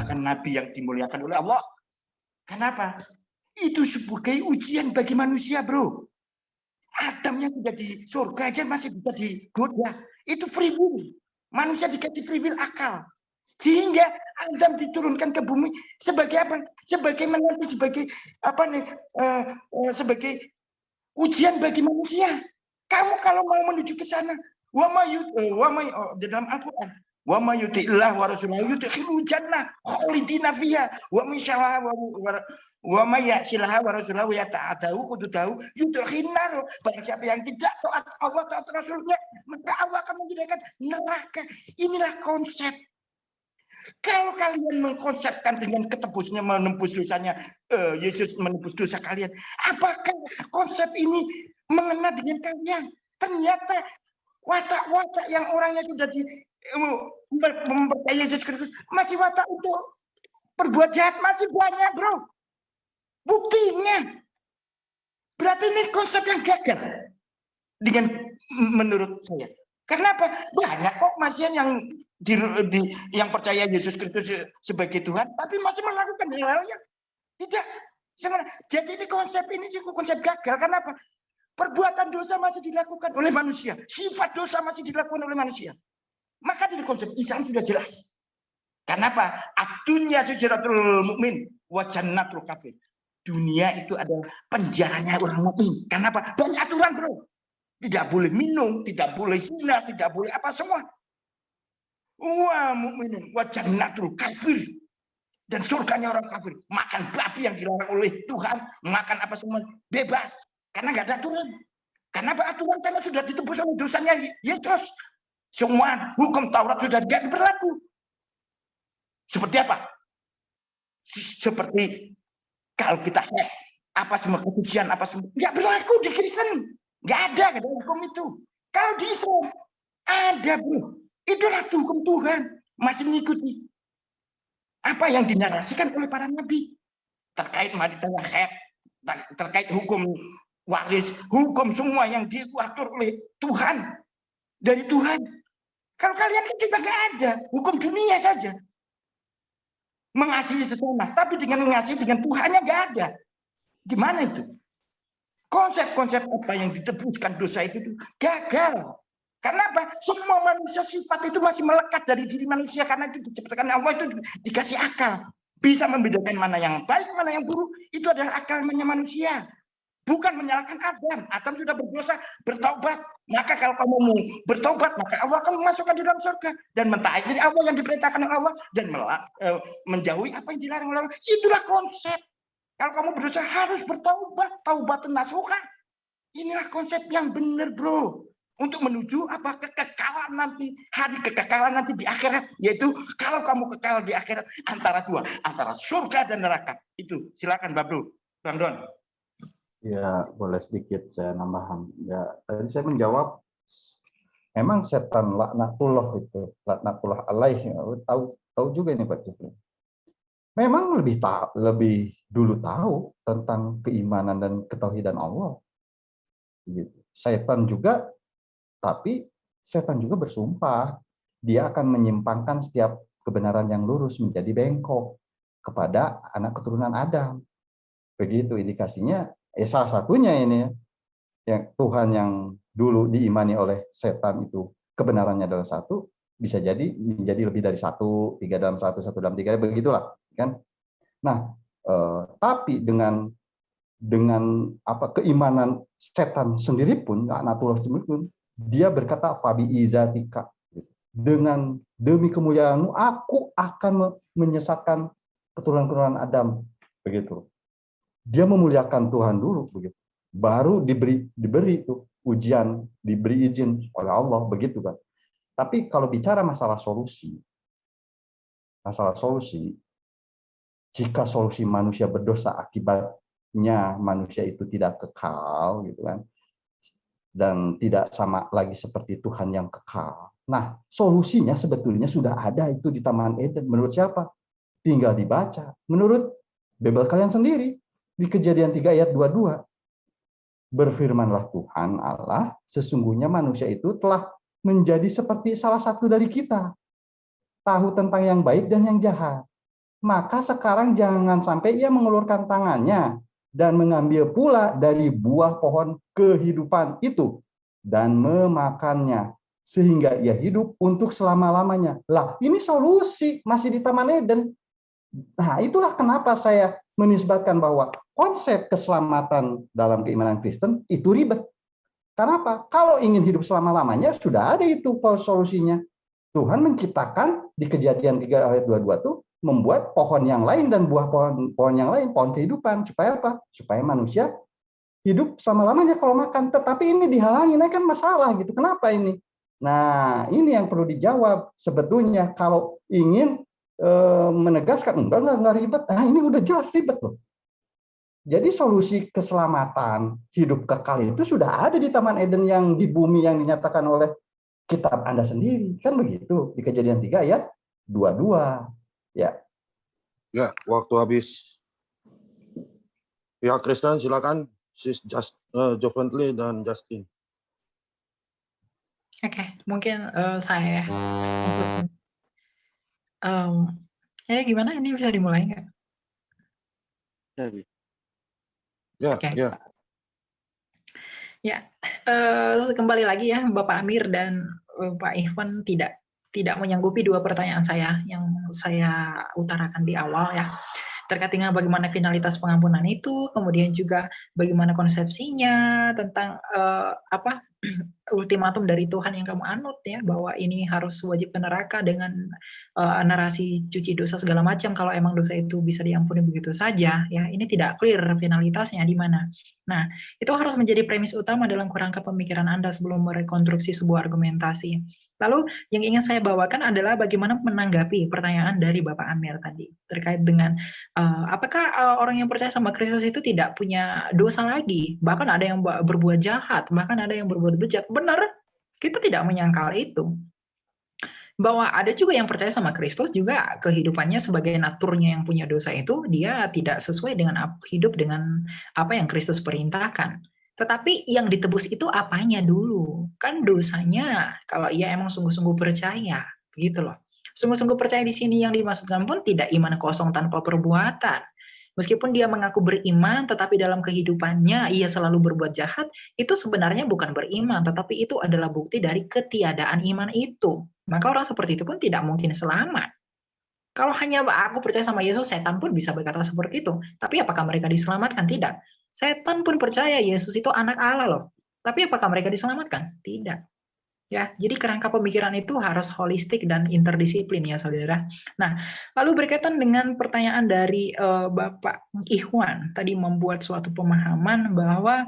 bahkan Nabi yang dimuliakan oleh Allah. Kenapa? Itu sebagai ujian bagi manusia, bro. Adam yang sudah di surga aja masih bisa digoda. Itu free will. Manusia dikasih free will akal. Sehingga Adam diturunkan ke bumi sebagai apa? Sebagai menanti, sebagai apa nih? Sebagai ujian bagi manusia. Kamu kalau mau menuju ke sana, di dalam Al-Quran, wa may yuti'illah wa rasulahu yudkhilhu jannah khalidina fiha wa may wa may ya'silaha wa rasulahu yata'adahu hududahu yudkhilun nar. Barang siapa yang tidak taat Allah, taat Rasulnya, maka Allah akan menyediakan neraka. Inilah konsep. Kalau kalian mengkonsepkan dengan ketebusnya menembus dosanya, Yesus menembus dosa kalian, apakah konsep ini mengena dengan kalian? Ternyata watak-watak yang orangnya sudah mempercayai Yesus Kristus masih watak untuk berbuat jahat masih banyak, bro. Buktinya berarti ini konsep yang gagal dengan menurut saya. Kenapa? Banyak kok masih yang yang percaya Yesus Kristus sebagai Tuhan, tapi masih melakukan hal-hal yang tidak sebenarnya. Jadi ini konsep ini cukup konsep gagal. Kenapa? Perbuatan dosa masih dilakukan oleh manusia, sifat dosa masih dilakukan oleh manusia. Maka dari konsep Islam sudah jelas. Kenapa? Ad-dunya sijratul mukmin wa jannatul kafir. Dunia itu adalah penjaranya orang mukmin. Kenapa? Banyak aturan, bro. Tidak boleh minum, tidak boleh zina, tidak boleh apa semua. Wa mukminun wa jannatul kafir. Dan surganya orang kafir. Makan babi yang dilarang oleh Tuhan, makan apa semua bebas. Karena nggak ada aturan. Kenapa aturan? Karena sudah ditebus oleh dosanya Yesus. Semua hukum Taurat sudah tidak berlaku. Seperti apa? Seperti kalau kita apa semua kesucian apa semua nggak berlaku di Kristen. Nggak ada hukum itu. Kalau di Islam ada, bro. Itulah hukum Tuhan. Masih mengikuti apa yang dinarasikan oleh para nabi terkait wanita yang haid, terkait hukum waris, hukum semua yang diatur oleh Tuhan dari Tuhan. Kalau kalian kan juga nggak ada hukum dunia saja mengasihi sesama, tapi dengan mengasihi dengan Tuhannya nggak ada. Gimana itu? Konsep-konsep apa yang ditebuskan dosa itu gagal. Karena apa? Semua manusia sifat itu masih melekat dari diri manusia karena itu diciptakan Allah, itu dikasih akal. Bisa membedakan mana yang baik, mana yang buruk. Itu adalah akalnya manusia. Bukan menyalahkan Adam. Adam sudah berdosa, bertaubat. Maka kalau kamu mau bertaubat, maka Allah akan memasukkan di dalam surga. Dan mentaati Allah yang diperintahkan oleh Allah. Dan menjauhi apa yang dilarang oleh Allah. Itulah konsep. Kalau kamu berdosa harus bertaubat. Taubat nasuha. Inilah konsep yang benar, bro. Untuk menuju apa kekekalan nanti, hari kekekalan nanti di akhirat, yaitu kalau kamu kekal di akhirat antara dua, antara surga dan neraka. Itu silakan Bang Don. Ya, boleh sedikit saya nambahan. Ya, tadi saya menjawab, memang setan laknatullah itu, laknatullah alaih. Tahu juga ini Pak Jufri. Memang lebih dulu tahu tentang keimanan dan ketauhidan Allah. Gitu. Setan juga, tapi setan juga bersumpah dia akan menyimpangkan setiap kebenaran yang lurus menjadi bengkok kepada anak keturunan Adam. Begitu indikasinya. Salah satunya ini yang Tuhan yang dulu diimani oleh setan itu kebenarannya adalah satu, bisa jadi menjadi lebih dari satu, tiga dalam satu, satu dalam tiga, begitulah kan. Nah, tapi dengan apa keimanan setan sendiri pun, laknatullah sendiri pun, dia berkata fabi izatika, dengan demi kemuliaanmu aku akan menyesatkan keturunan Adam, begitu. Dia memuliakan Tuhan dulu, begitu. Baru diberi itu ujian, diberi izin oleh Allah, begitu kan. Tapi kalau bicara masalah solusi, jika solusi manusia berdosa akibatnya manusia itu tidak kekal, gitu kan, dan tidak sama lagi seperti Tuhan yang kekal. Nah, solusinya sebetulnya sudah ada itu di Taman Eden. Menurut siapa? Tinggal dibaca. Menurut Bible kalian sendiri. Di Kejadian 3 ayat 22. Berfirmanlah Tuhan Allah, sesungguhnya manusia itu telah menjadi seperti salah satu dari kita. Tahu tentang yang baik dan yang jahat. maka sekarang jangan sampai ia mengulurkan tangannya dan mengambil pula dari buah pohon kehidupan itu dan memakannya, sehingga ia hidup untuk selama-lamanya. Lah, ini solusi masih di Taman Eden. Nah, itulah kenapa saya menisbatkan bahwa konsep keselamatan dalam keimanan Kristen itu ribet. Kenapa? Kalau ingin hidup selama-lamanya, sudah ada itu solusinya. Tuhan menciptakan di Kejadian 3 ayat 22 tuh membuat pohon yang lain dan buah pohon yang lain, pohon kehidupan. Supaya apa? Supaya manusia hidup selama-lamanya kalau makan. Tetapi ini dihalangi, nah kan masalah gitu. Kenapa ini? Nah, ini yang perlu dijawab. Sebetulnya kalau ingin menegaskan, enggak ribet. Nah, ini udah jelas ribet loh. Jadi solusi keselamatan hidup kekal itu sudah ada di Taman Eden yang di bumi yang dinyatakan oleh kitab Anda sendiri. Kan begitu, di Kejadian 3 ayat 22. Ya. Ya, waktu habis. Pihak Kristen silakan, Sis Jovently dan Justin. Oke, mungkin saya ini gimana? Ini bisa dimulai nggak? Ya, Oke. ya. Ya, kembali lagi ya, Bapak Amir dan Pak Ikhwan tidak menyanggupi dua pertanyaan saya yang saya utarakan di awal ya, terkait dengan bagaimana finalitas pengampunan itu, kemudian juga bagaimana konsepsinya tentang ultimatum dari Tuhan yang kamu anut ya, bahwa ini harus wajib ke neraka dengan narasi cuci dosa segala macam. Kalau emang dosa itu bisa diampuni begitu saja ya, ini tidak clear finalitasnya di mana. Nah, itu harus menjadi premis utama dalam kerangka pemikiran Anda sebelum merekonstruksi sebuah argumentasi. Lalu yang ingin saya bawakan adalah bagaimana menanggapi pertanyaan dari Bapak Amir tadi terkait dengan apakah orang yang percaya sama Kristus itu tidak punya dosa lagi, bahkan ada yang berbuat jahat, bahkan ada yang berbuat bejat. Benar, kita tidak menyangkal itu. Bahwa ada juga yang percaya sama Kristus juga kehidupannya sebagai naturnya yang punya dosa itu dia tidak sesuai dengan hidup dengan apa yang Kristus perintahkan. Tetapi yang ditebus itu apanya dulu? Kan dosanya kalau ia emang sungguh-sungguh percaya, begitu loh. Sungguh-sungguh percaya di sini yang dimaksudkan pun tidak iman kosong tanpa perbuatan. Meskipun dia mengaku beriman, tetapi dalam kehidupannya ia selalu berbuat jahat, itu sebenarnya bukan beriman, tetapi itu adalah bukti dari ketiadaan iman itu. Maka orang seperti itu pun tidak mungkin selamat. Kalau hanya aku percaya sama Yesus, setan pun bisa berkata seperti itu. Tapi apakah mereka diselamatkan? Tidak. Setan pun percaya Yesus itu anak Allah loh. Tapi apakah mereka diselamatkan? Tidak. Ya, jadi kerangka pemikiran itu harus holistik dan interdisiplin ya saudara. Nah, lalu berkaitan dengan pertanyaan dari Bapak Ikhwan tadi membuat suatu pemahaman bahwa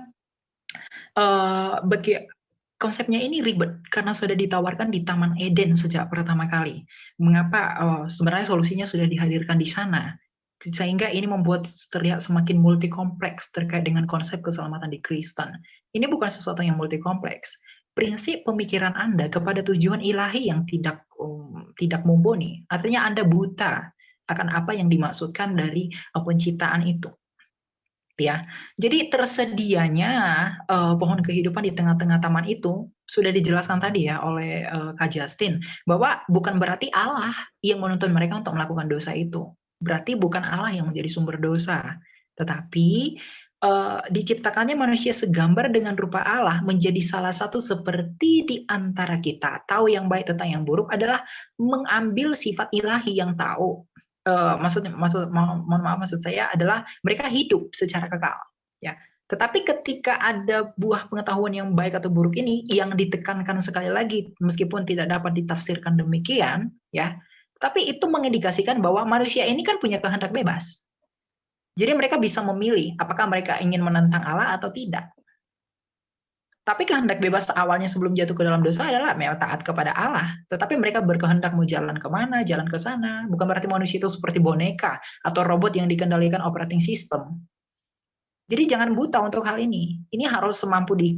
konsepnya ini ribet karena sudah ditawarkan di Taman Eden sejak pertama kali. Mengapa sebenarnya solusinya sudah dihadirkan di sana? Sehingga ini membuat terlihat semakin multi kompleks terkait dengan konsep keselamatan di Kristen. Ini bukan sesuatu yang multi kompleks. Prinsip pemikiran Anda kepada tujuan ilahi yang tidak mumpuni, artinya Anda buta akan apa yang dimaksudkan dari penciptaan itu. Ya, jadi tersedianya pohon kehidupan di tengah-tengah taman itu sudah dijelaskan tadi ya oleh Kak Justin, bahwa bukan berarti Allah yang menuntun mereka untuk melakukan dosa itu. Berarti bukan Allah yang menjadi sumber dosa, tetapi diciptakannya manusia segambar dengan rupa Allah menjadi salah satu seperti di antara kita. Tahu yang baik tentang yang buruk adalah mengambil sifat ilahi yang tahu. Mohon maaf, maksud saya adalah mereka hidup secara kekal. Ya. Tetapi ketika ada buah pengetahuan yang baik atau buruk ini yang ditekankan sekali lagi, meskipun tidak dapat ditafsirkan demikian, ya, tapi itu mengindikasikan bahwa manusia ini kan punya kehendak bebas. Jadi mereka bisa memilih apakah mereka ingin menentang Allah atau tidak. Tapi kehendak bebas awalnya sebelum jatuh ke dalam dosa adalah memang taat kepada Allah. Tetapi mereka berkehendak mau jalan kemana, jalan ke sana. Bukan berarti manusia itu seperti boneka atau robot yang dikendalikan operating system. Jadi jangan buta untuk hal ini. Ini harus semampu di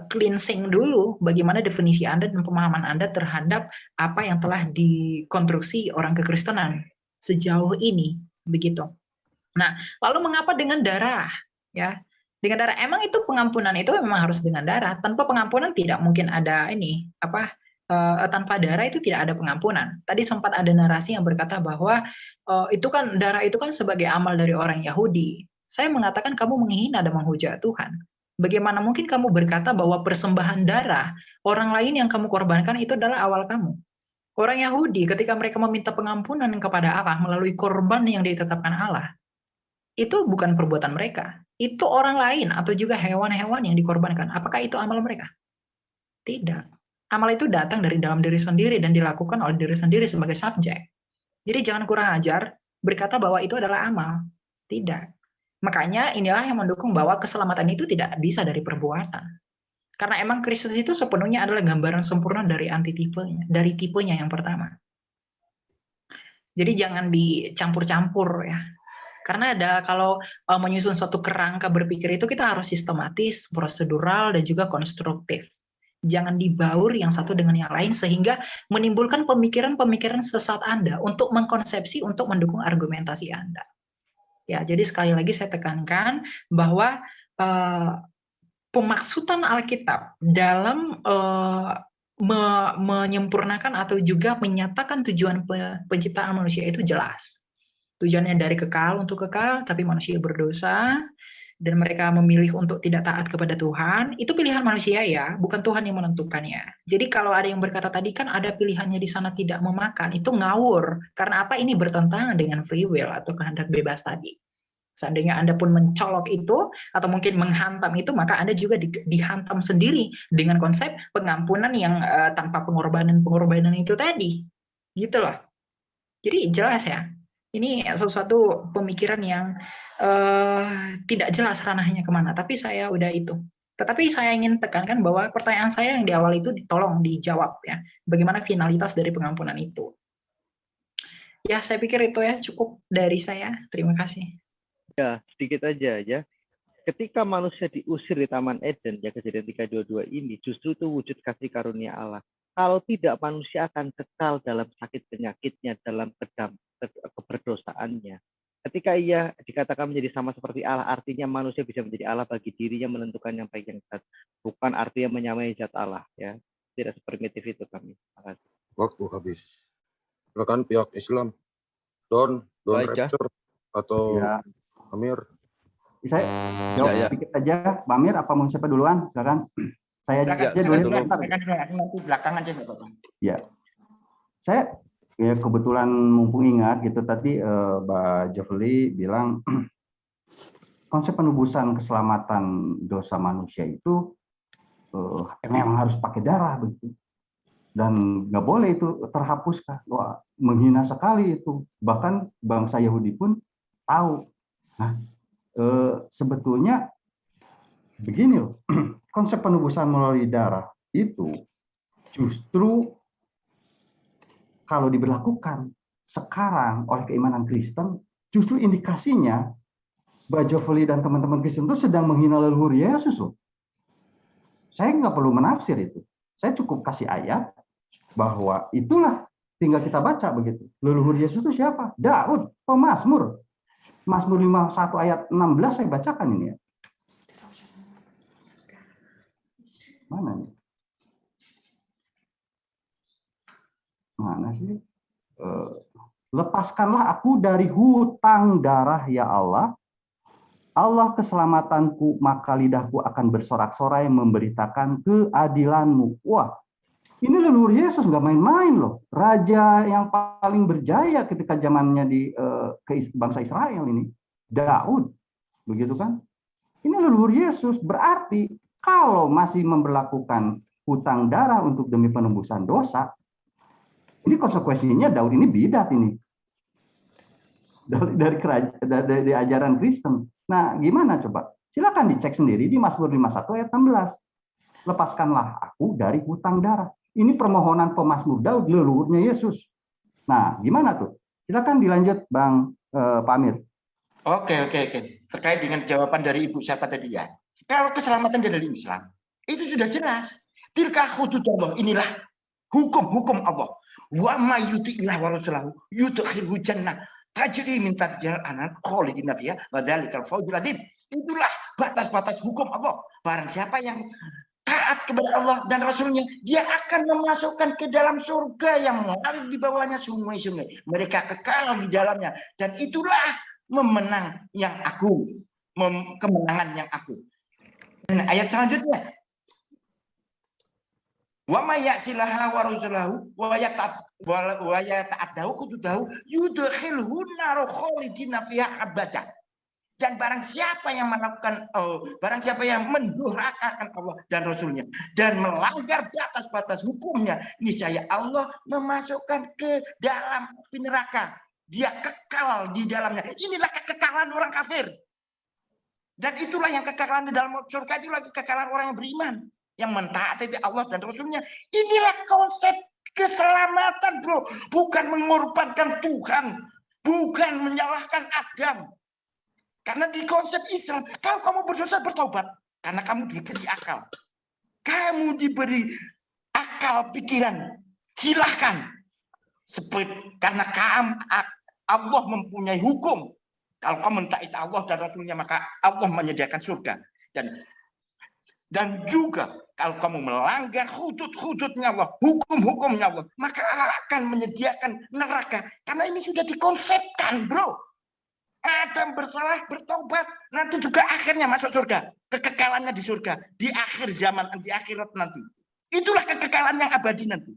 cleansing dulu bagaimana definisi Anda dan pemahaman Anda terhadap apa yang telah dikonstruksi orang kekristenan sejauh ini. Begitu. Nah, lalu mengapa dengan darah? Ya, dengan darah. Emang itu pengampunan itu memang harus dengan darah. Tanpa pengampunan tidak mungkin ada tanpa darah itu tidak ada pengampunan. Tadi sempat ada narasi yang berkata bahwa itu kan darah itu kan sebagai amal dari orang Yahudi. Saya mengatakan kamu menghina dan menghujat Tuhan. Bagaimana mungkin kamu berkata bahwa persembahan darah orang lain yang kamu korbankan itu adalah awal kamu? Orang Yahudi ketika mereka meminta pengampunan kepada Allah melalui korban yang ditetapkan Allah, itu bukan perbuatan mereka. Itu orang lain atau juga hewan-hewan yang dikorbankan. Apakah itu amal mereka? Tidak. Amal itu datang dari dalam diri sendiri dan dilakukan oleh diri sendiri sebagai subjek. Jadi jangan kurang ajar berkata bahwa itu adalah amal. Tidak. Makanya inilah yang mendukung bahwa keselamatan itu tidak bisa dari perbuatan. Karena emang Kristus itu sepenuhnya adalah gambaran sempurna dari antitipenya, dari tipenya yang pertama. Jadi jangan dicampur-campur ya. Karena kalau menyusun suatu kerangka berpikir itu kita harus sistematis, prosedural, dan juga konstruktif. Jangan dibaur yang satu dengan yang lain sehingga menimbulkan pemikiran-pemikiran sesat Anda untuk mengkonsepsi, untuk mendukung argumentasi Anda. Ya, jadi sekali lagi saya tekankan bahwa pemaksudan Alkitab dalam menyempurnakan atau juga menyatakan tujuan penciptaan manusia itu jelas. Tujuannya dari kekal untuk kekal, tapi manusia berdosa, dan mereka memilih untuk tidak taat kepada Tuhan, itu pilihan manusia ya, bukan Tuhan yang menentukannya. Jadi kalau ada yang berkata tadi kan ada pilihannya di sana tidak memakan, itu ngawur. Karena apa? Ini bertentangan dengan free will atau kehendak bebas tadi. Seandainya Anda pun mencolok itu, atau mungkin menghantam itu, maka Anda juga dihantam sendiri dengan konsep pengampunan yang tanpa pengorbanan itu tadi. Gitu loh. Jadi jelas ya, ini sesuatu pemikiran yang tidak jelas ranahnya kemana, tapi saya udah itu. Tetapi saya ingin tekankan bahwa pertanyaan saya yang di awal itu tolong dijawab ya, bagaimana finalitas dari pengampunan itu. Ya, saya pikir itu ya cukup dari saya. Terima kasih. Ya, sedikit aja ya. Ketika manusia diusir di Taman Eden, ya Kejadian 3:22 ini, justru itu wujud kasih karunia Allah. Kalau tidak, manusia akan kekal dalam sakit penyakitnya, dalam keberdosaannya. Ketika ia dikatakan menjadi sama seperti Allah, artinya manusia bisa menjadi Allah bagi dirinya, menentukan yang baik yang jahat. Bukan artinya menyamai zat Allah. Ya, tidak seprimitif itu kami. Waktu habis. Silakan pihak Islam. Don Rapture atau Ya. Amir. Saya jawab sedikit aja, Pak Amir, apa mau siapa duluan? Silakan. Saya aja dulu. Nanti belakangan aja nggak apa-apa. Ya, saya ya kebetulan mumpung ingat gitu tadi Mbak Jovli bilang konsep penebusan keselamatan dosa manusia itu memang harus pakai darah begitu, dan nggak boleh itu terhapuskan. Wah, menghina sekali itu. Bahkan bangsa Yahudi pun tahu. Nah, sebetulnya begini loh, konsep penebusan melalui darah itu justru kalau diberlakukan sekarang oleh keimanan Kristen, justru indikasinya Mbak Jovli dan teman-teman Kristen itu sedang menghina leluhur Yesus loh. Saya nggak perlu menafsir itu. Saya cukup kasih ayat bahwa itulah tinggal kita baca begitu. Leluhur Yesus itu siapa? Daud, pemazmur. Mazmur 51 ayat 16 saya bacakan ini ya. Mana nih? Mana sih? Lepaskanlah aku dari hutang darah ya Allah. Allah keselamatanku, maka lidahku akan bersorak-sorai memberitakan keadilanmu. Wah, ini leluhur Yesus nggak main-main loh. Raja yang paling berjaya ketika zamannya di bangsa Israel ini, Daud, begitu kan? Ini leluhur Yesus. Berarti kalau masih memberlakukan hutang darah untuk demi penebusan dosa, ini konsekuensinya Daud ini bidat ini dari ajaran Kristen. Nah, gimana coba? Silakan dicek sendiri di Mazmur 51 ayat 16. Lepaskanlah aku dari hutang darah. Ini permohonan pemazmur Daud, leluhurnya Yesus. Nah, gimana tuh? Silakan dilanjut, Bang Pak Amir. Oke. Terkait dengan jawaban dari Ibu siapa tadi ya. Kalau keselamatan dari Islam, itu sudah jelas. Tilka hududullah, inilah hukum-hukum Allah. Wa ma yuti'illah wa rasulahu yudkhilhu jannah tajri min tahtiha al-anhar khalidina fiha wa dzalikal fawzul adzim. Itulah batas-batas hukum Allah. Barang siapa yang taat kepada Allah dan Rasulnya, dia akan memasukkan ke dalam surga yang mengalir di bawahnya sungai-sungai. Mereka kekal di dalamnya. Dan itulah kemenangan yang aku. Dan ayat selanjutnya, wa may ya'silaha wa rasulahu wa yata'addahu hududahu yudkhilhu nar khalidina fiha abada. Dan barang siapa yang mendurhakakan Allah dan Rasulnya dan melanggar batas-batas hukumnya, niscaya Allah memasukkan ke dalam api neraka. Dia kekal di dalamnya. Inilah kekekalan orang kafir. Dan itulah yang kekekalan di dalam surga, itulah kekekalan orang yang beriman, yang mentaati Allah dan Rasulnya. Inilah konsep keselamatan, bro. Bukan mengorbankan Tuhan, bukan menyalahkan Adam. Karena di konsep Islam, kalau kamu berdosa bertobat, karena kamu diberi akal. Kamu diberi akal pikiran, silahkan. Karena Allah mempunyai hukum. Kalau kamu mentaati Allah dan Rasulnya, maka Allah menyediakan surga. Dan juga kalau kamu melanggar hudud-hududnya Allah, hukum-hukumnya Allah, maka Allah akan menyediakan neraka. Karena ini sudah dikonsepkan, bro. Adam bersalah, bertobat, nanti juga akhirnya masuk surga. Kekekalannya di surga, di akhir zaman, di akhirat nanti. Itulah kekekalan yang abadi nanti.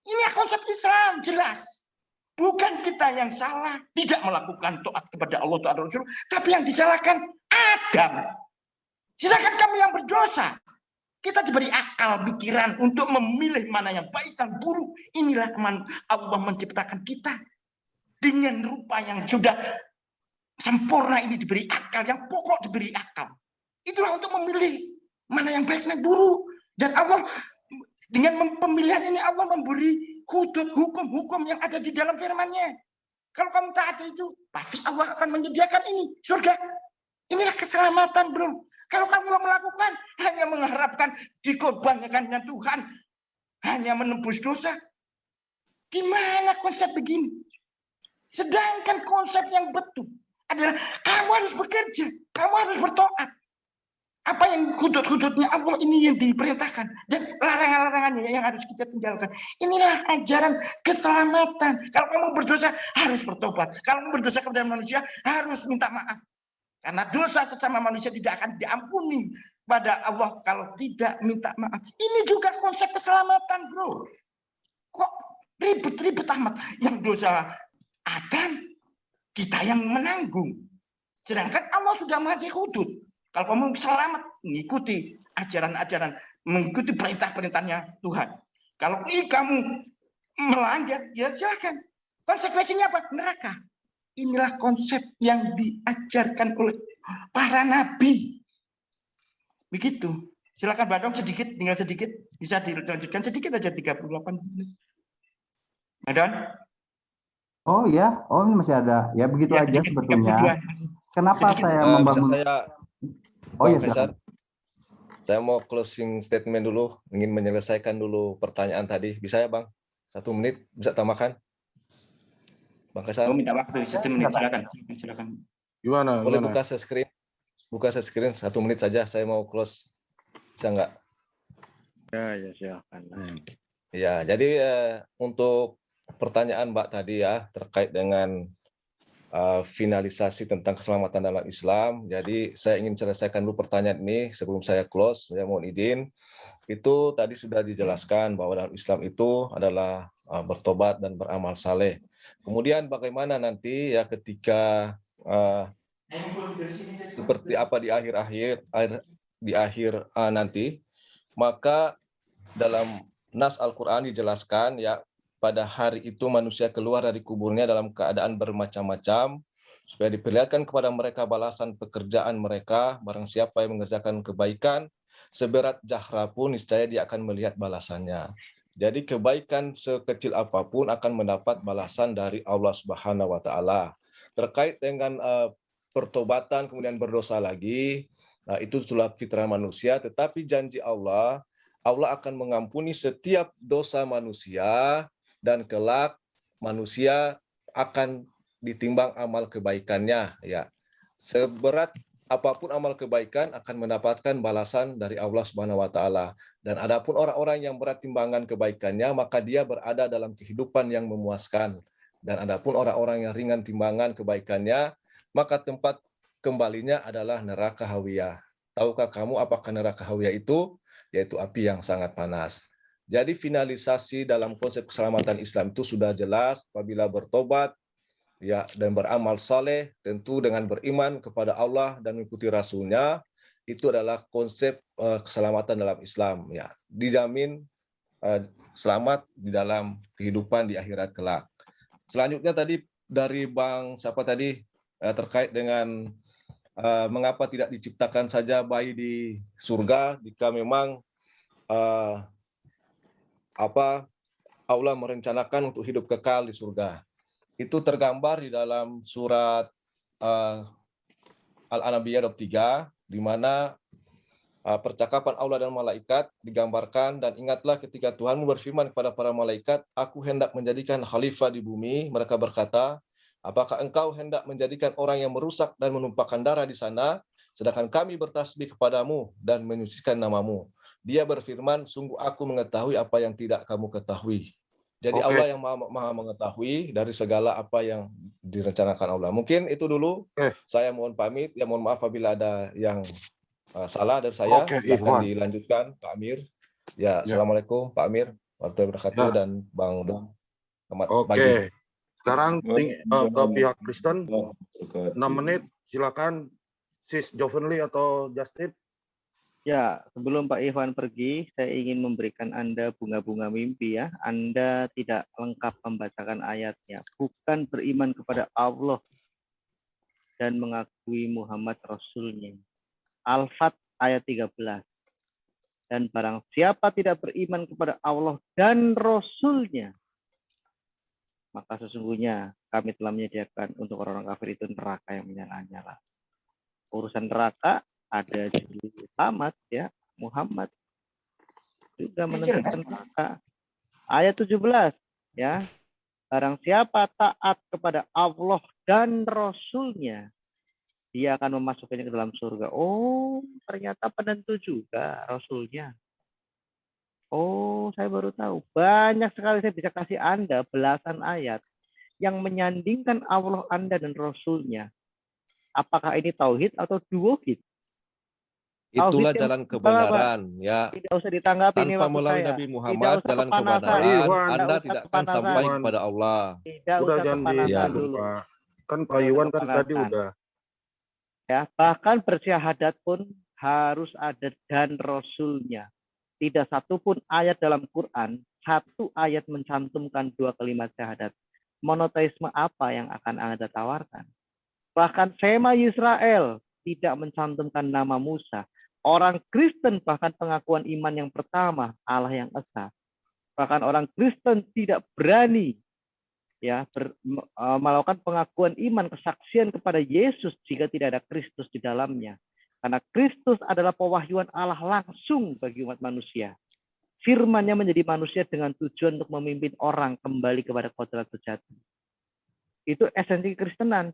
Ini konsep Islam, jelas. Bukan kita yang salah, tidak melakukan taat kepada Allah dan Rasul, tapi yang disalahkan Adam. Sedangkan kamu yang berdosa. Kita diberi akal, pikiran untuk memilih mana yang baik dan buruk. Inilah Allah menciptakan kita dengan rupa yang sudah sempurna. Ini diberi akal, yang pokok diberi akal. Itulah untuk memilih mana yang baik dan buruk. Dan Allah dengan pemilihan ini Allah memberi hudud hukum-hukum yang ada di dalam firman-Nya. Kalau kamu taat itu, pasti Allah akan menyediakan ini surga. Inilah keselamatan, bro. Kalau kamu melakukan hanya mengharapkan dikorbankannya Tuhan, hanya menebus dosa, gimana konsep begini? Sedangkan konsep yang betul adalah kamu harus bekerja, kamu harus bertoat. Apa yang hudud-hududnya Allah ini yang diperintahkan, dan larangan-larangannya yang harus kita tinggalkan. Inilah ajaran keselamatan. Kalau kamu berdosa harus bertobat. Kalau kamu berdosa kepada manusia harus minta maaf. Karena dosa sesama manusia tidak akan diampuni pada Allah kalau tidak minta maaf. Ini juga konsep keselamatan, bro. Kok ribet-ribet amat? Yang dosa Adam, kita yang menanggung. Sedangkan Allah sudah mengasih hudud. Kalau kamu selamat, mengikuti ajaran-ajaran, mengikuti perintah-perintahnya Tuhan. Kalau kamu melanggar, ya silakan. Konsekuensinya apa? Neraka. Inilah konsep yang diajarkan oleh para nabi. Begitu. Silakan Badong sedikit, tinggal sedikit. Bisa dilanjutkan sedikit aja 38 menit. Badong? Oh ya, oh ini masih ada. Ya begitu Ya, aja sedikit, sebetulnya. 32. Kenapa Sedikit. saya Bisa membangun? saya, Oh Bang ya, Faisal, silakan. saya mau closing statement dulu, ingin menyelesaikan dulu pertanyaan tadi. Bisa ya, Bang? 1 menit bisa tambahkan? Bang Oh, Faisal, minta waktu 1 menit, silakan. Silakan. Gimana? boleh Gimana? buka share screen? Buka share screen 1 menit saja, saya mau close. Bisa nggak? Ya, silakan. Ya, jadi untuk pertanyaan Mbak tadi ya, terkait dengan finalisasi tentang keselamatan dalam Islam. Jadi saya ingin selesaikan dulu pertanyaan ini sebelum saya close. Saya mohon izin. Itu tadi sudah dijelaskan bahwa dalam Islam itu adalah bertobat dan beramal saleh. Kemudian bagaimana nanti ya ketika seperti apa di akhir nanti, maka dalam nas Al-Qur'an dijelaskan ya pada hari itu manusia keluar dari kuburnya dalam keadaan bermacam-macam supaya diperlihatkan kepada mereka balasan pekerjaan mereka. Barang siapa yang mengerjakan kebaikan seberat jahra pun niscaya dia akan melihat balasannya. Jadi kebaikan sekecil apapun akan mendapat balasan dari Allah Subhanahu wa taala. Terkait dengan pertobatan kemudian berdosa lagi, itu itulah fitrah manusia, tetapi janji Allah akan mengampuni setiap dosa manusia dan kelak manusia akan ditimbang amal kebaikannya ya. Seberat apapun amal kebaikan akan mendapatkan balasan dari Allah Subhanahu wa taala. Dan adapun orang-orang yang berat timbangan kebaikannya, maka dia berada dalam kehidupan yang memuaskan. Dan adapun orang-orang yang ringan timbangan kebaikannya, maka tempat kembalinya adalah neraka hawiyah. Tahukah kamu apakah neraka hawiyah itu? Yaitu api yang sangat panas. Jadi finalisasi dalam konsep keselamatan Islam itu sudah jelas apabila bertobat ya dan beramal saleh, tentu dengan beriman kepada Allah dan mengikuti Rasul-Nya, itu adalah konsep keselamatan dalam Islam. Ya, dijamin selamat di dalam kehidupan di akhirat kelak. Selanjutnya tadi dari Bang siapa tadi terkait dengan mengapa tidak diciptakan saja bayi di surga jika memang Allah merencanakan untuk hidup kekal di surga. Itu tergambar di dalam surat Al-Anbiya 3, di mana percakapan Allah dan malaikat digambarkan, dan ingatlah ketika Tuhanmu berfirman kepada para malaikat, aku hendak menjadikan khalifah di bumi. Mereka berkata, apakah engkau hendak menjadikan orang yang merusak dan menumpahkan darah di sana, sedangkan kami bertasbih kepadamu dan menyucikan namamu. Dia berfirman, sungguh aku mengetahui apa yang tidak kamu ketahui. Jadi Oke. Allah yang maha mengetahui dari segala apa yang direncanakan Allah. Mungkin itu dulu. Saya mohon pamit. Ya mohon maaf apabila ada yang salah dari saya. Oke, Silakan Ikhwan. dilanjutkan Pak Amir. Ya, Assalamualaikum Pak Amir warahmatullahi wabarakatuh Ya. dan Bang Dom. Selamat Oke. pagi. Sekarang ke pihak Kristen 6 menit. Silakan Sis Jovenly atau Justin. Ya, sebelum Pak Ivan pergi, saya ingin memberikan Anda bunga-bunga mimpi ya. Anda tidak lengkap membacakan ayatnya. Bukan beriman kepada Allah dan mengakui Muhammad Rasulnya. Al-Fat ayat 13. Dan barang siapa tidak beriman kepada Allah dan Rasulnya, maka sesungguhnya kami telah menyediakan untuk orang-orang kafir itu neraka yang menyala-nyala. Urusan neraka ada juru selamat ya, Muhammad juga menentukan neraka. Ayat 17 ya. Barang siapa taat kepada Allah dan Rasulnya, dia akan memasukkannya ke dalam surga. Oh, ternyata penentu juga Rasulnya. Oh, saya baru tahu. Banyak sekali saya bisa kasih Anda belasan ayat yang menyandingkan Allah Anda dan Rasulnya. Apakah ini tauhid atau duohid? Itulah jalan kebenaran ya. Tidak usah ditanggapi ini Tanpa waktu melalui saya. Nabi Muhammad jalan kebenaran, Anda tidak akan sampai kepada Allah. Tidak udah usah jangan kepanasan dulu, dulu. Pak. Kan Pak Iwan kan tadi udah. Ya, bahkan bersyahadat pun harus ada dan Rasulnya. Tidak satupun ayat dalam Quran, satu ayat mencantumkan 2 kalimat syahadat. Monoteisme apa yang akan Anda tawarkan? Bahkan Shema Yisrael tidak mencantumkan nama Musa. Orang Kristen bahkan pengakuan iman yang pertama Allah yang esa. Bahkan orang Kristen tidak berani ya melakukan pengakuan iman kesaksian kepada Yesus jika tidak ada Kristus di dalamnya. Karena Kristus adalah pewahyuan Allah langsung bagi umat manusia. Firman-Nya menjadi manusia dengan tujuan untuk memimpin orang kembali kepada kodrat sejati. Itu esensi kekristenan.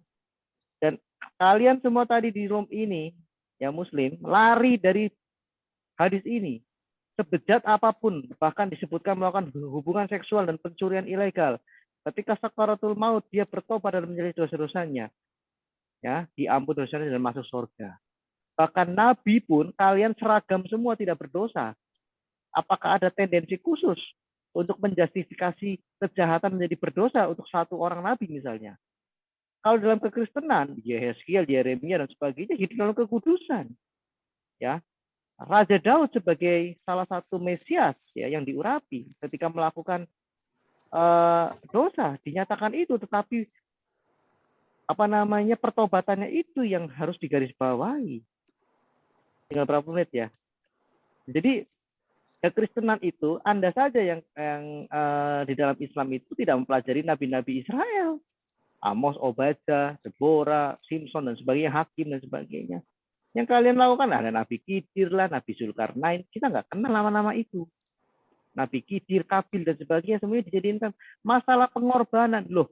Dan kalian semua tadi di room ini, ya Muslim, lari dari hadis ini. Sebejat apapun, bahkan disebutkan melakukan hubungan seksual dan pencurian ilegal. Ketika sakaratul maut, dia bertobat dan menjadi dosa-dosanya. Ya, diampun dosanya dan masuk surga. Bahkan Nabi pun, kalian seragam semua tidak berdosa. Apakah ada tendensi khusus untuk menjustifikasi kejahatan menjadi berdosa untuk satu orang Nabi misalnya? Kalau dalam kekristenan, Yehezkiel, Yeremia dan sebagainya hidup dalam kekudusan. Ya, Raja Daud sebagai salah satu Mesias ya yang diurapi ketika melakukan dosa dinyatakan itu, tetapi pertobatannya itu yang harus digarisbawahi. Tinggal berapa menit ya? Jadi kekristenan itu Anda saja yang di dalam Islam itu tidak mempelajari nabi-nabi Israel. Amos, Obadja, Deborah, Simpson, dan sebagainya, Hakim, dan sebagainya. Yang kalian lakukan ada Nabi Khidir lah, Nabi Zulkarnain. Kita nggak kenal nama-nama itu. Nabi Khidir, Kabil, dan sebagainya, semuanya dijadikan masalah pengorbanan. Loh,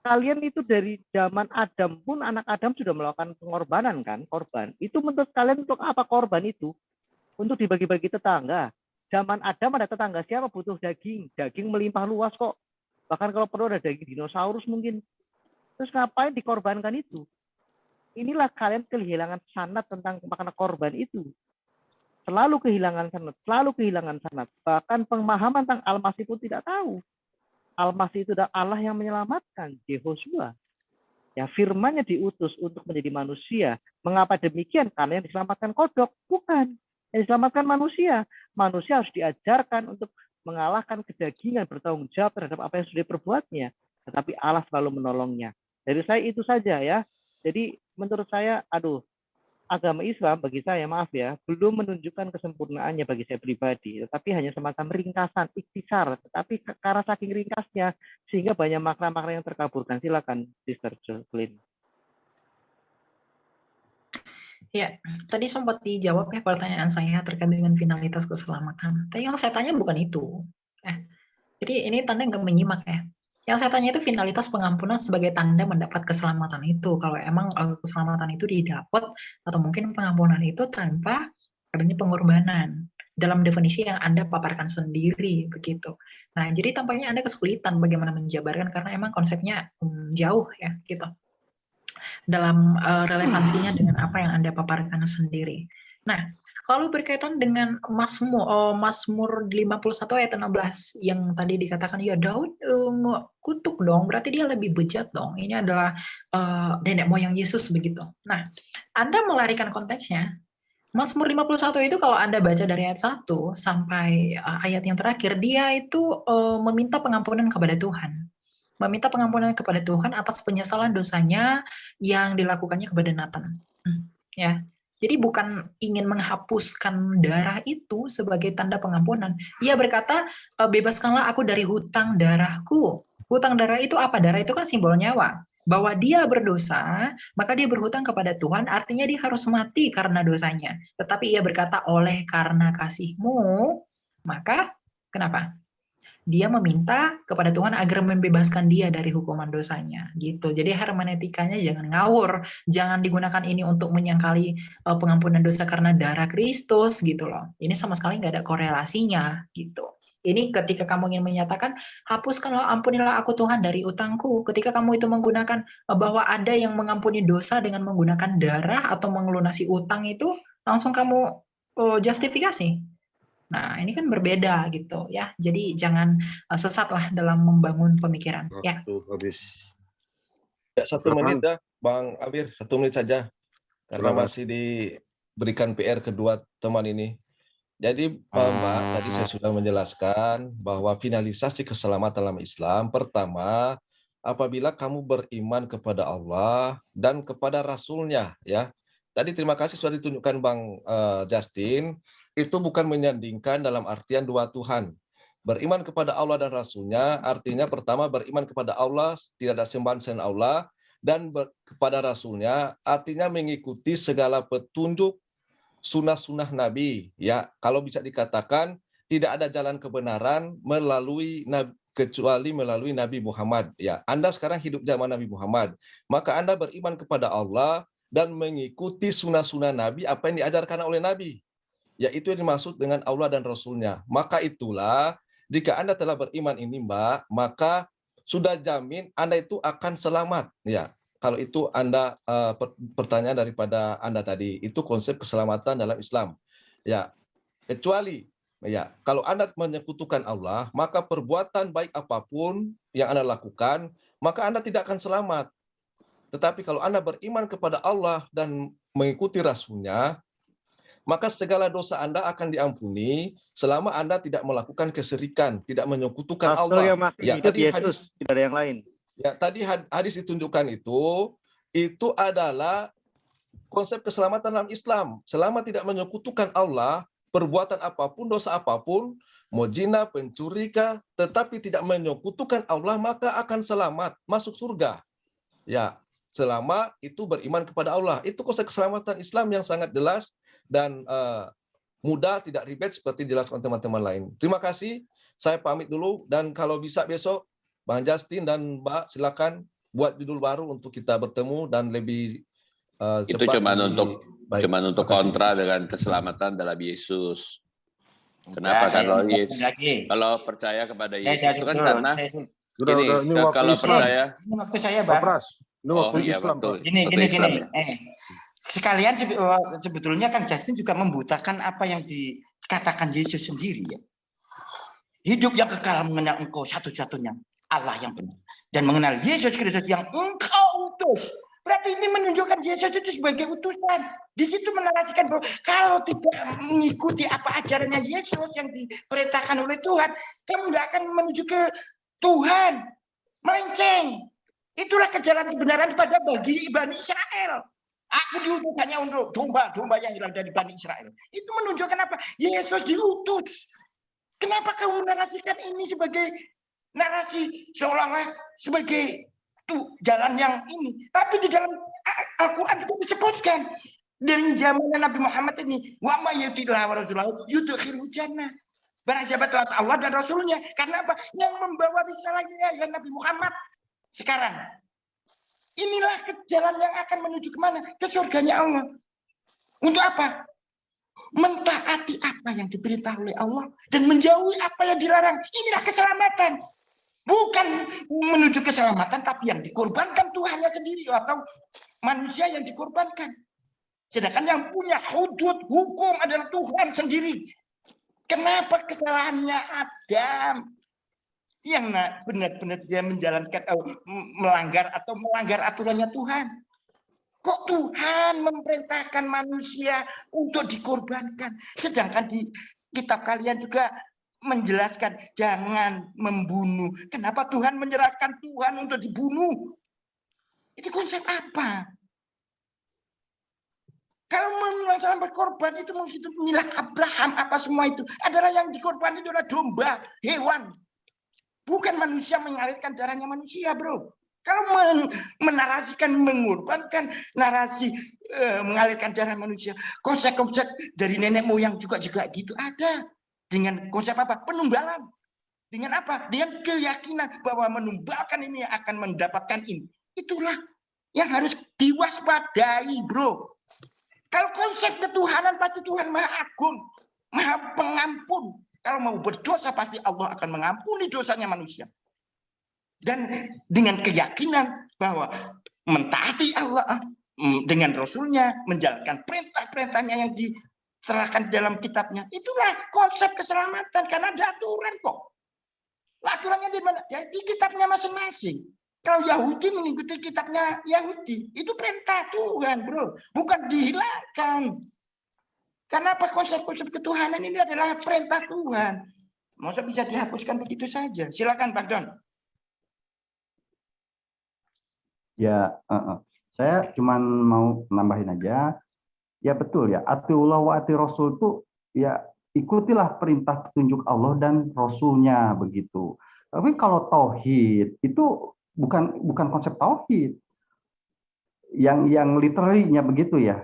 kalian itu dari zaman Adam pun anak Adam sudah melakukan pengorbanan kan, korban. Itu menurut kalian untuk apa korban itu? Untuk dibagi-bagi tetangga. Zaman Adam ada tetangga siapa butuh daging, daging melimpah luas kok. Bahkan kalau perlu ada daging dinosaurus mungkin. Terus ngapain dikorbankan itu? Inilah kalian kehilangan sanad tentang makna korban itu. Selalu kehilangan sanad. Bahkan pemahaman tentang Al-Masih pun tidak tahu. Al-Masih itu adalah Allah yang menyelamatkan, Yehosua. Ya, firman-Nya diutus untuk menjadi manusia. Mengapa demikian? Karena yang diselamatkan kodok, bukan. Yang diselamatkan manusia. Manusia harus diajarkan untuk mengalahkan kedagingan, bertanggung jawab terhadap apa yang sudah diperbuatnya. Tetapi Allah selalu menolongnya. Dari saya itu saja ya. Jadi menurut saya, agama Islam bagi saya, maaf ya, belum menunjukkan kesempurnaannya bagi saya pribadi, tetapi hanya semacam ringkasan, ikhtisar, tetapi karena saking ringkasnya, sehingga banyak makna-makna yang terkaburkan. Silakan, Sister Joclyn. Ya, tadi sempat dijawab ya pertanyaan saya terkait dengan finalitas keselamatan. Tapi yang saya tanya bukan itu. Jadi ini tanda nggak menyimak ya. Yang saya tanya itu finalitas pengampunan sebagai tanda mendapat keselamatan itu. Kalau emang keselamatan itu didapat atau mungkin pengampunan itu tanpa adanya pengorbanan dalam definisi yang Anda paparkan sendiri begitu. Nah, jadi tampaknya Anda kesulitan bagaimana menjabarkan karena emang konsepnya jauh ya gitu. Dalam relevansinya dengan apa yang Anda paparkan sendiri. Nah, lalu berkaitan dengan Mazmur 51 ayat 16 yang tadi dikatakan ya Daud kutuk dong, berarti dia lebih bejat dong. Ini adalah nenek moyang Yesus begitu. Nah, Anda melarikan konteksnya. Mazmur 51 itu kalau Anda baca dari ayat 1 sampai ayat yang terakhir, dia itu meminta pengampunan kepada Tuhan. Meminta pengampunan kepada Tuhan atas penyesalan dosanya yang dilakukannya kepada Nathan. Ya. Jadi bukan ingin menghapuskan darah itu sebagai tanda pengampunan. Ia berkata, bebaskanlah aku dari hutang darahku. Hutang darah itu apa? Darah itu kan simbol nyawa. Bahwa dia berdosa, maka dia berhutang kepada Tuhan, artinya dia harus mati karena dosanya. Tetapi ia berkata, oleh karena kasih-Mu, maka kenapa? Dia meminta kepada Tuhan agar membebaskan dia dari hukuman dosanya gitu. Jadi hermeneutikanya jangan ngawur, jangan digunakan ini untuk menyangkali pengampunan dosa karena darah Kristus gitu loh. Ini sama sekali nggak ada korelasinya gitu. Ini ketika kamu ingin menyatakan hapuskanlah, ampunilah aku Tuhan dari utangku. Ketika kamu itu menggunakan bahwa ada yang mengampuni dosa dengan menggunakan darah atau mengelunasi utang itu langsung kamu justifikasi. Nah, ini kan berbeda gitu ya. Jadi jangan sesatlah dalam membangun pemikiran. Ya. Habis. Ya, 1 menit dah, Bang Abir, 1 menit saja. Karena masih diberikan PR kedua teman ini. Jadi, Mbak, tadi saya sudah menjelaskan bahwa finalisasi keselamatan dalam Islam, pertama, apabila kamu beriman kepada Allah dan kepada Rasul-Nya, ya. Tadi terima kasih sudah ditunjukkan Bang Justin, itu bukan menyandingkan dalam artian dua Tuhan. Beriman kepada Allah dan Rasul-Nya artinya pertama beriman kepada Allah, tidak ada sembahan selain Allah, dan kepada Rasul-Nya artinya mengikuti segala petunjuk sunnah-sunnah Nabi. Ya, kalau bisa dikatakan tidak ada jalan kebenaran kecuali melalui Nabi Muhammad. Ya, Anda sekarang hidup zaman Nabi Muhammad, maka Anda beriman kepada Allah dan mengikuti sunnah-sunnah Nabi, apa yang diajarkan oleh Nabi. Yaitu yang dimaksud dengan Allah dan Rasul-Nya. Maka itulah, jika Anda telah beriman ini, Mbak, maka sudah jamin Anda itu akan selamat. Ya, kalau itu Anda pertanyaan daripada Anda tadi, itu konsep keselamatan dalam Islam. Ya, kecuali ya kalau Anda menyekutukan Allah, maka perbuatan baik apapun yang Anda lakukan, maka Anda tidak akan selamat. Tetapi kalau Anda beriman kepada Allah dan mengikuti Rasul-Nya, maka segala dosa Anda akan diampuni selama Anda tidak melakukan kesyirikan, tidak menyekutukan Allah. Ya, tadi hadis tidak ada yang lain. Ya, tadi hadis ditunjukkan itu adalah konsep keselamatan dalam Islam. Selama tidak menyekutukan Allah, perbuatan apapun, dosa apapun, mau zina, pencuri, tetapi tidak menyekutukan Allah, maka akan selamat, masuk surga. Ya, selama itu beriman kepada Allah. Itu konsep keselamatan Islam yang sangat jelas dan mudah, tidak ribet seperti dijelaskan teman-teman lain. Terima kasih. Saya pamit dulu dan kalau bisa besok Bang Justin dan Mbak silakan buat judul baru untuk kita bertemu dan lebih Itu cepat. cuman untuk kontra dengan keselamatan dalam Yesus. Kenapa? Kalau percaya kepada Yesus itu kan karena ini kalau percaya ini waktu saya, Pak Bang. Pras, ini waktu Islam, Pak. Gini. ya. Sekalian sebetulnya kan Justin juga membutakan apa yang dikatakan Yesus sendiri ya. Hidup yang kekal mengenal engkau satu-satunya Allah yang benar. Dan mengenal Yesus Kristus yang engkau utus. Berarti ini menunjukkan Yesus itu sebagai utusan. Di situ menarasikan bahwa kalau tidak mengikuti apa ajarannya Yesus yang diperintahkan oleh Tuhan, kamu nggak akan menuju ke Tuhan. Melenceng. Itulah kejalan kebenaran pada bagi Bani Israel. Aku diutus hanya untuk domba-domba yang hilang dari Bani Israel. Itu menunjukkan apa? Yesus diutus. Kenapa kamu menarasikan ini sebagai narasi seolah-olah sebagai jalan yang ini? Tapi di dalam Al-Quran itu disebutkan dari zaman Nabi Muhammad ini, wa may yuti'illah wa rasulahu yudkhilhu jannah. Barang siapa taat Allah dan Rasulnya, karena apa? Yang membawa risalahnya ya Nabi Muhammad. Sekarang inilah jalan yang akan menuju kemana? Ke surganya Allah. Untuk apa? Mentaati apa yang diperintah oleh Allah dan menjauhi apa yang dilarang. Inilah keselamatan. Bukan menuju keselamatan, tapi yang dikorbankan Tuhannya sendiri atau manusia yang dikorbankan. Sedangkan yang punya hudud hukum adalah Tuhan sendiri. Kenapa kesalahannya Adam? Yang benar-benar dia menjalankan melanggar aturannya Tuhan. Kok Tuhan memerintahkan manusia untuk dikorbankan? Sedangkan di kitab kalian juga menjelaskan jangan membunuh. Kenapa Tuhan menyerahkan Tuhan untuk dibunuh? Itu konsep apa? Kalau masalah berkorban itu mungkin milah Abraham apa semua itu adalah yang dikorban itu adalah domba, hewan. Bukan manusia mengalirkan darahnya manusia, bro. Kalau menarasikan, mengorbankan narasi mengalirkan darah manusia, konsep-konsep dari nenek moyang juga gitu ada. Dengan konsep apa? Penumbalan. Dengan apa? Dengan keyakinan bahwa menumbalkan ini akan mendapatkan ini. Itulah yang harus diwaspadai, bro. Kalau konsep ketuhanan pasti Tuhan Maha Agung, Maha Pengampun. Kalau mau berdosa pasti Allah akan mengampuni dosanya manusia. Dan dengan keyakinan bahwa mentaati Allah dengan Rasulnya, menjalankan perintah-perintahnya yang diserahkan dalam kitabnya. Itulah konsep keselamatan, karena ada aturan kok. Aturannya di mana? Ya, di kitabnya masing-masing. Kalau Yahudi mengikuti kitabnya Yahudi, itu perintah Tuhan, bro. Bukan dihilangkan. Karena apa? Konsep-konsep ketuhanan ini adalah perintah Tuhan. Masa bisa dihapuskan begitu saja? Silakan Pak Don. Ya, saya cuman mau nambahin aja. Ya betul ya, atiullah wa ati rasul itu ya ikutilah perintah petunjuk Allah dan Rasulnya begitu. Tapi kalau tauhid itu bukan konsep tauhid yang literally-nya begitu ya.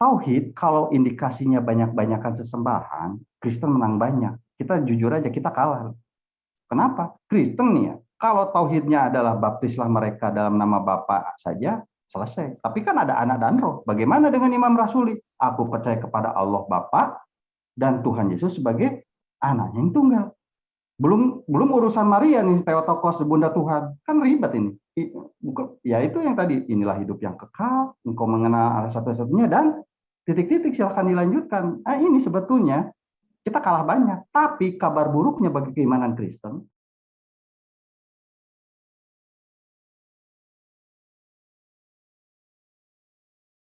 Tauhid kalau indikasinya banyak-banyakan sesembahan, Kristen menang banyak. Kita jujur aja, kita kalah. Kenapa? Kristen nih ya, kalau tauhidnya adalah baptislah mereka dalam nama Bapa saja, selesai. Tapi kan ada anak dan roh. Bagaimana dengan Imam Rasuli? Aku percaya kepada Allah Bapa dan Tuhan Yesus sebagai anaknya yang tunggal. Belum urusan Maria nih, Theotokos, Bunda Tuhan. Kan ribet ini. Ya itu yang tadi, inilah hidup yang kekal, engkau mengenal Allah satu-satunya, dan titik-titik silahkan dilanjutkan. Ini sebetulnya kita kalah banyak. Tapi kabar buruknya bagi keimanan Kristen,